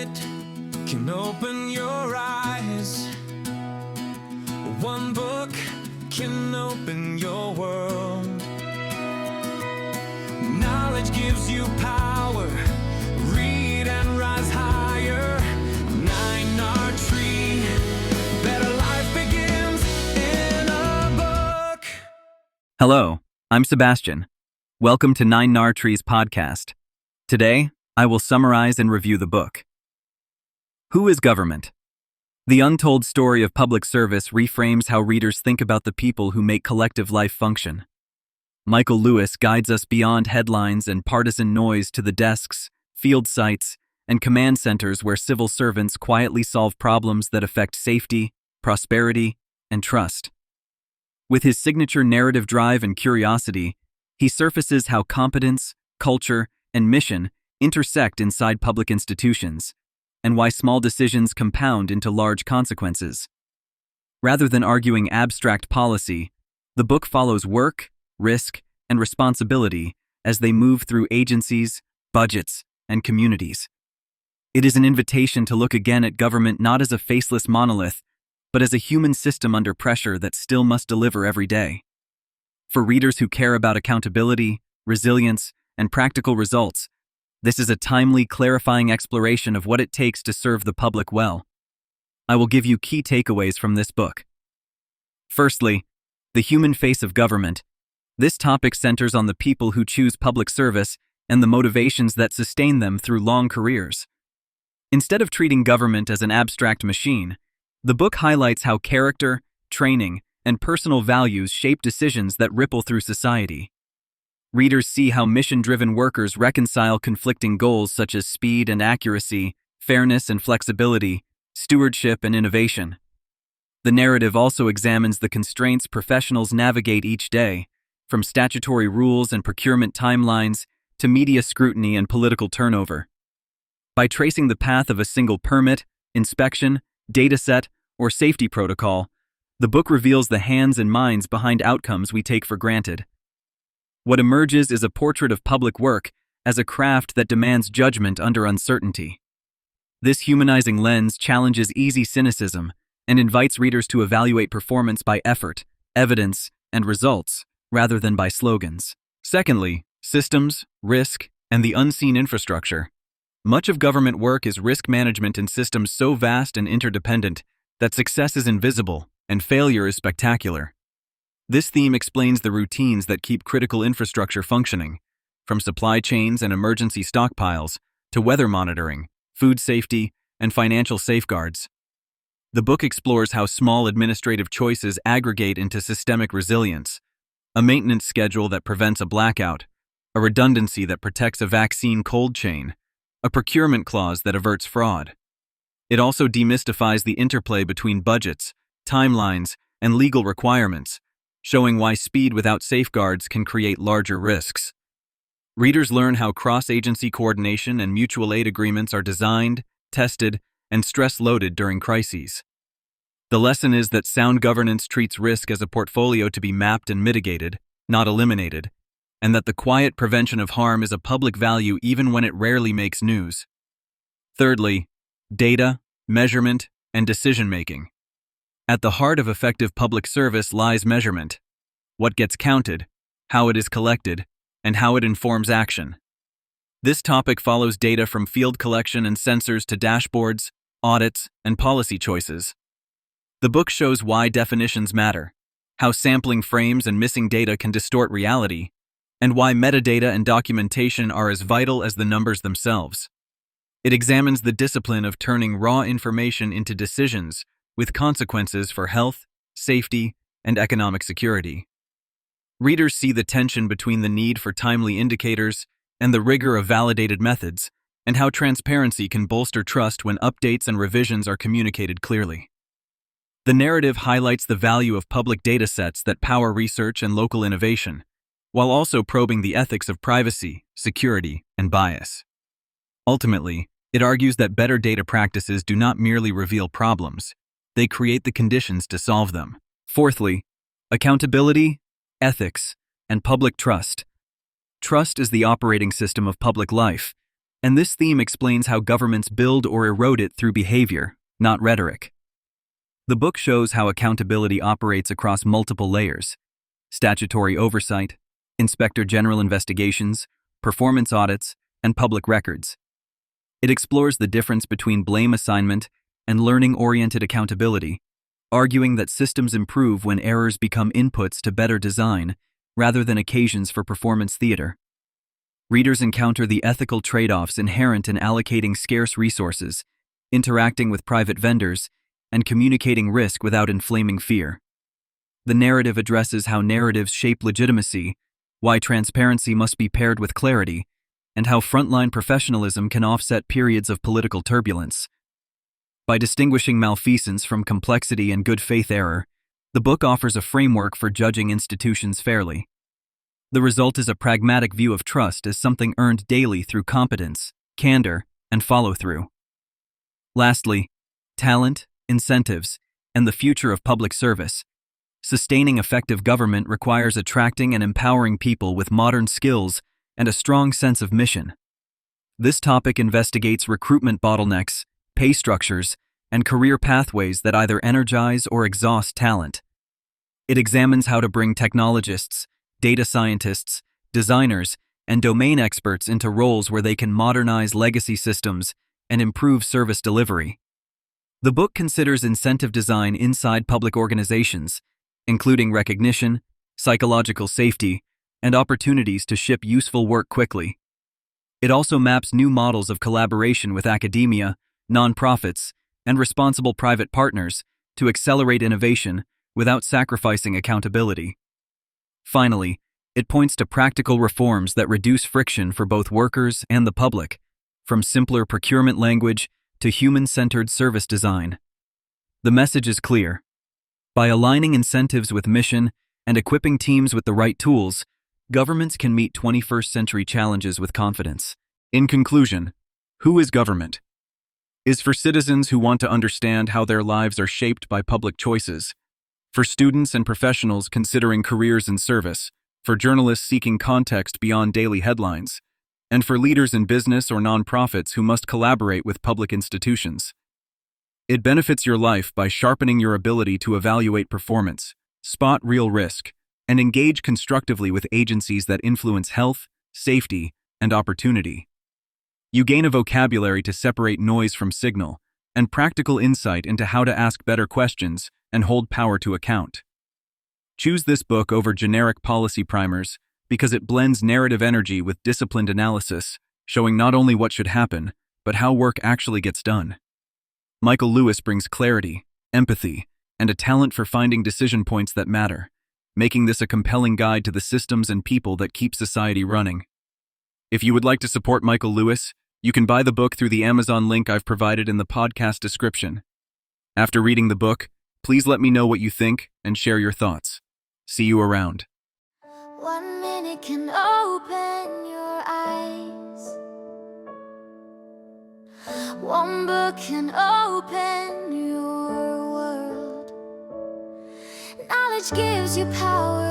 minute can open your eyes. One book can open your world. Knowledge gives you power. Read and rise higher. 9R Tree. Better life begins in a book. Hello, I'm Sebastian. Welcome to 9R Tree's podcast. Today, I will summarize and review the book. Who is government? The untold story of public service reframes how readers think about the people who make collective life function. Michael Lewis guides us beyond headlines and partisan noise to the desks, field sites, and command centers where civil servants quietly solve problems that affect safety, prosperity, and trust. With his signature narrative drive and curiosity, he surfaces how competence, culture, and mission intersect inside public institutions, and why small decisions compound into large consequences. Rather than arguing abstract policy, the book follows work, risk, and responsibility as they move through agencies, budgets, and communities. It is an invitation to look again at government not as a faceless monolith, but as a human system under pressure that still must deliver every day. For readers who care about accountability, resilience, and practical results, this is a timely, clarifying exploration of what it takes to serve the public well. I will give you key takeaways from this book. Firstly, the human face of government. This topic centers on the people who choose public service and the motivations that sustain them through long careers. Instead of treating government as an abstract machine, the book highlights how character, training, and personal values shape decisions that ripple through society. Readers see how mission-driven workers reconcile conflicting goals such as speed and accuracy, fairness and flexibility, stewardship and innovation. The narrative also examines the constraints professionals navigate each day, from statutory rules and procurement timelines to media scrutiny and political turnover. By tracing the path of a single permit, inspection, dataset, or safety protocol, the book reveals the hands and minds behind outcomes we take for granted. What emerges is a portrait of public work as a craft that demands judgment under uncertainty. This humanizing lens challenges easy cynicism and invites readers to evaluate performance by effort, evidence, and results, rather than by slogans. Secondly, systems, risk, and the unseen infrastructure. Much of government work is risk management in systems so vast and interdependent that success is invisible and failure is spectacular. This theme explains the routines that keep critical infrastructure functioning, from supply chains and emergency stockpiles to weather monitoring, food safety, and financial safeguards. The book explores how small administrative choices aggregate into systemic resilience, a maintenance schedule that prevents a blackout, a redundancy that protects a vaccine cold chain, a procurement clause that averts fraud. It also demystifies the interplay between budgets, timelines, and legal requirements, showing why speed without safeguards can create larger risks. Readers learn how cross-agency coordination and mutual aid agreements are designed, tested, and stress-loaded during crises. The lesson is that sound governance treats risk as a portfolio to be mapped and mitigated, not eliminated, and that the quiet prevention of harm is a public value even when it rarely makes news. Thirdly, data, measurement, and decision-making. At the heart of effective public service lies measurement: what gets counted, how it is collected, and how it informs action. This topic follows data from field collection and sensors to dashboards, audits, and policy choices. The book shows why definitions matter, how sampling frames and missing data can distort reality, and why metadata and documentation are as vital as the numbers themselves. It examines the discipline of turning raw information into decisions with consequences for health, safety, and economic security. Readers see the tension between the need for timely indicators and the rigor of validated methods, and how transparency can bolster trust when updates and revisions are communicated clearly. The narrative highlights the value of public datasets that power research and local innovation, while also probing the ethics of privacy, security, and bias. Ultimately, it argues that better data practices do not merely reveal problems, they create the conditions to solve them. Fourthly, accountability, ethics, and public trust. Trust is the operating system of public life, And this theme explains how governments build or erode it through behavior, not rhetoric. The book shows how accountability operates across multiple layers: statutory oversight, inspector general investigations, performance audits, and public records. It explores the difference between blame assignment and learning-oriented accountability, arguing that systems improve when errors become inputs to better design rather than occasions for performance theater. Readers encounter the ethical trade-offs inherent in allocating scarce resources, interacting with private vendors, and communicating risk without inflaming fear. The narrative addresses how narratives shape legitimacy, why transparency must be paired with clarity, and how frontline professionalism can offset periods of political turbulence. By distinguishing malfeasance from complexity and good faith error, the book offers a framework for judging institutions fairly. The result is a pragmatic view of trust as something earned daily through competence, candor, and follow-through. Lastly, talent, incentives, and the future of public service. Sustaining effective government requires attracting and empowering people with modern skills and a strong sense of mission. This topic investigates recruitment bottlenecks, pay structures, and career pathways that either energize or exhaust talent. It examines how to bring technologists, data scientists, designers, and domain experts into roles where they can modernize legacy systems and improve service delivery. The book considers incentive design inside public organizations, including recognition, psychological safety, and opportunities to ship useful work quickly. It also maps new models of collaboration with academia, nonprofits, and responsible private partners to accelerate innovation without sacrificing accountability. Finally, it points to practical reforms that reduce friction for both workers and the public, from simpler procurement language to human-centered service design. The message is clear. By aligning incentives with mission and equipping teams with the right tools, governments can meet 21st century challenges with confidence. In conclusion, who is government? Is for citizens who want to understand how their lives are shaped by public choices, for students and professionals considering careers in service, for journalists seeking context beyond daily headlines, and for leaders in business or nonprofits who must collaborate with public institutions. It benefits your life by sharpening your ability to evaluate performance, spot real risk, and engage constructively with agencies that influence health, safety, and opportunity. You gain a vocabulary to separate noise from signal, and practical insight into how to ask better questions and hold power to account. Choose this book over generic policy primers because it blends narrative energy with disciplined analysis, showing not only what should happen, but how work actually gets done. Michael Lewis brings clarity, empathy, and a talent for finding decision points that matter, making this a compelling guide to the systems and people that keep society running. If you would like to support Michael Lewis, you can buy the book through the Amazon link I've provided in the podcast description. After reading the book, please let me know what you think and share your thoughts. See you around. 1 minute can open your eyes. 1 book can open your world. Knowledge gives you power.